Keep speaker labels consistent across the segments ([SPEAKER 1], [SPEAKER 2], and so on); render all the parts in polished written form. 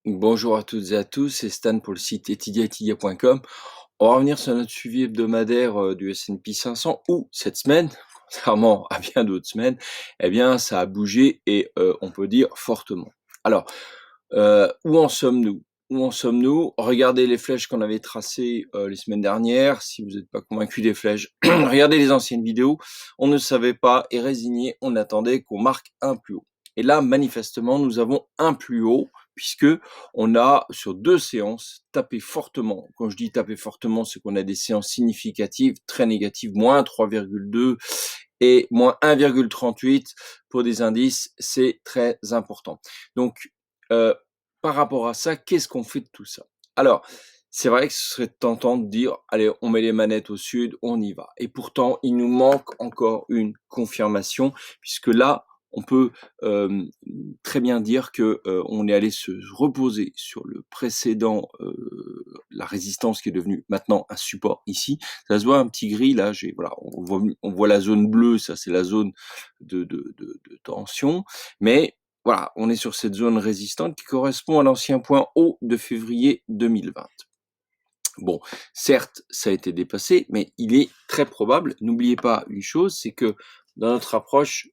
[SPEAKER 1] Bonjour à toutes et à tous, c'est Stan pour le site etydia.com. On va revenir sur notre suivi hebdomadaire du S&P 500 où cette semaine, contrairement à bien d'autres semaines, eh bien ça a bougé et on peut dire fortement. Alors, où en sommes-nous? Où en sommes-nous? Regardez les flèches qu'on avait tracées les semaines dernières. Si vous n'êtes pas convaincu des flèches, regardez les anciennes vidéos. On ne savait pas et résigné, on attendait qu'on marque un plus haut. Et là, manifestement, nous avons un plus haut puisque on a sur 2 séances tapé fortement. Quand je dis taper fortement, c'est qu'on a des séances significatives, très négatives, moins 3,2 et moins 1,38 pour des indices, c'est très important. Donc, par rapport à ça, qu'est-ce qu'on fait de tout ça? Alors, c'est vrai que ce serait tentant de dire: «Allez, on met les manettes au sud, on y va» et pourtant, il nous manque encore une confirmation puisque là, on peut, très bien dire que, on est allé se reposer sur le précédent, la résistance qui est devenue maintenant un support ici. Ça se voit un petit gris là, voilà, on voit la zone bleue, ça c'est la zone de tension, mais voilà, on est sur cette zone résistante qui correspond à l'ancien point haut de février 2020. Bon, certes, ça a été dépassé, mais il est très probable, n'oubliez pas une chose, c'est que dans notre approche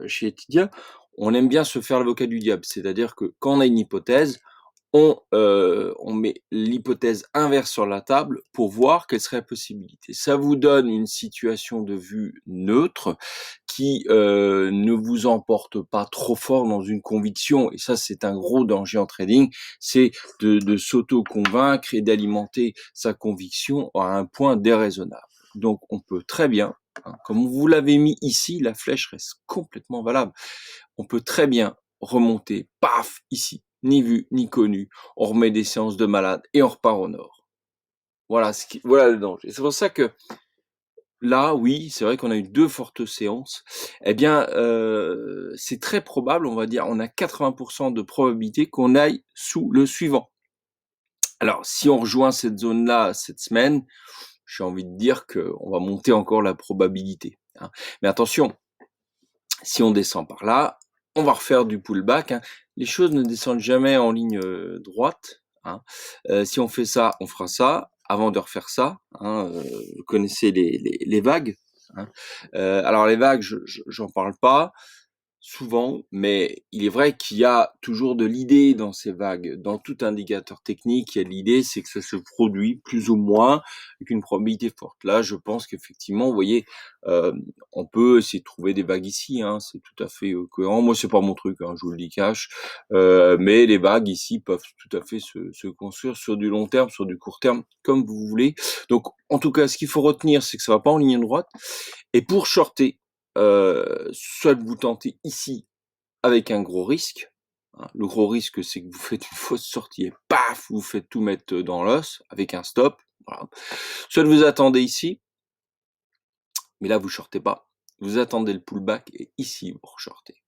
[SPEAKER 1] chez Etydia, on aime bien se faire l'avocat du diable. C'est-à-dire que quand on a une hypothèse, on met l'hypothèse inverse sur la table pour voir quelle serait la possibilité. Ça vous donne une situation de vue neutre qui, ne vous emporte pas trop fort dans une conviction et ça, c'est un gros danger en trading, c'est de s'auto-convaincre et d'alimenter sa conviction à un point déraisonnable. Donc on peut très bien, hein, comme vous l'avez mis ici, la flèche reste complètement valable. On peut très bien remonter, paf, ici, ni vu, ni connu. On remet des séances de malade et on repart au nord. Voilà le danger. C'est pour ça que là, oui, c'est vrai qu'on a eu 2 fortes séances. Eh bien, c'est très probable, on va dire, on a 80 de probabilité qu'on aille sous le suivant. Alors, si on rejoint cette zone-là cette semaine, j'ai envie de dire qu'on va monter encore la probabilité, hein. Mais attention, si on descend par là, on va refaire du pullback, hein. Les choses ne descendent jamais en ligne droite, hein. Si on fait ça, on fera ça, avant de refaire ça, hein, vous connaissez les vagues, hein. Alors les vagues, j'en parle pas souvent, mais il est vrai qu'il y a toujours de l'idée dans ces vagues. Dans tout indicateur technique, il y a de l'idée, c'est que ça se produit plus ou moins avec une probabilité forte. Là, je pense qu'effectivement, vous voyez, on peut essayer de trouver des vagues ici, hein, c'est tout à fait, cohérent. Moi, c'est pas mon truc, hein, je vous le dis cash, mais les vagues ici peuvent tout à fait se construire sur du long terme, sur du court terme, comme vous voulez. Donc, en tout cas, ce qu'il faut retenir, c'est que ça va pas en ligne droite et pour shorter, soit vous tentez ici avec un gros risque, hein. Le gros risque, c'est que vous faites une fausse sortie et paf, vous faites tout mettre dans l'os avec un stop, voilà. Soit vous attendez ici, mais là vous shortez pas. Vous attendez le pullback et ici vous re-shortez.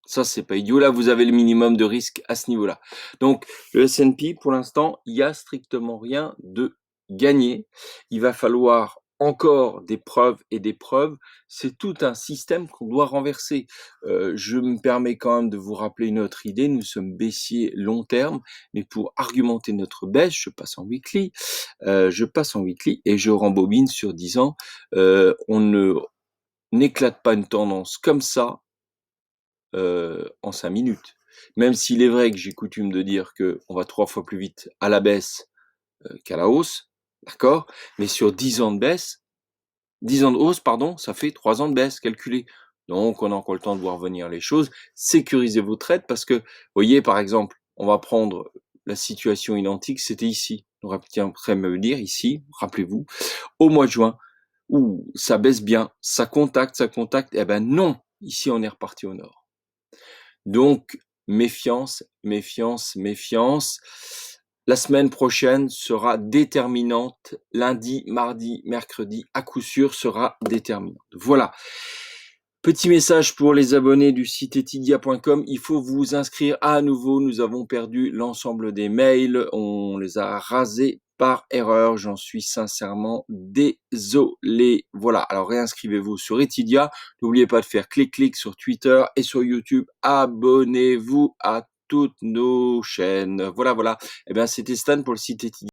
[SPEAKER 1] Ça, c'est pas idiot. Là, vous avez le minimum de risque à ce niveau-là. Donc, le S&P, pour l'instant, il y a strictement rien de gagné. Il va falloir encore des preuves et des preuves. C'est tout un système qu'on doit renverser. Je me permets quand même de vous rappeler une autre idée. Nous sommes baissiers long terme, mais pour argumenter notre baisse, je passe en weekly. Et je rembobine sur 10 ans. On ne n'éclate pas une tendance comme ça en 5 minutes. Même s'il est vrai que j'ai coutume de dire qu'on va 3 fois plus vite à la baisse qu'à la hausse, d'accord? Mais sur 10 ans de baisse, 10 ans de hausse, pardon, ça fait 3 ans de baisse, calculé. Donc on a encore le temps de voir venir les choses. Sécurisez vos trades parce que, voyez, par exemple, on va prendre la situation identique, c'était ici. On aurait pu me dire ici, rappelez-vous, au mois de juin, où ça baisse bien, ça contacte, eh ben non, ici on est reparti au nord. Donc, méfiance, méfiance, méfiance. La semaine prochaine sera déterminante. Lundi, mardi, mercredi, à coup sûr, sera déterminante. Voilà. Petit message pour les abonnés du site etydia.com. Il faut vous inscrire à nouveau. Nous avons perdu l'ensemble des mails. On les a rasés par erreur. J'en suis sincèrement désolé. Voilà. Alors réinscrivez-vous sur Etydia. N'oubliez pas de faire clic-clic sur Twitter et sur YouTube. Abonnez-vous à toutes nos chaînes. Voilà, voilà. Eh bien, c'était Stan pour le site étudiant.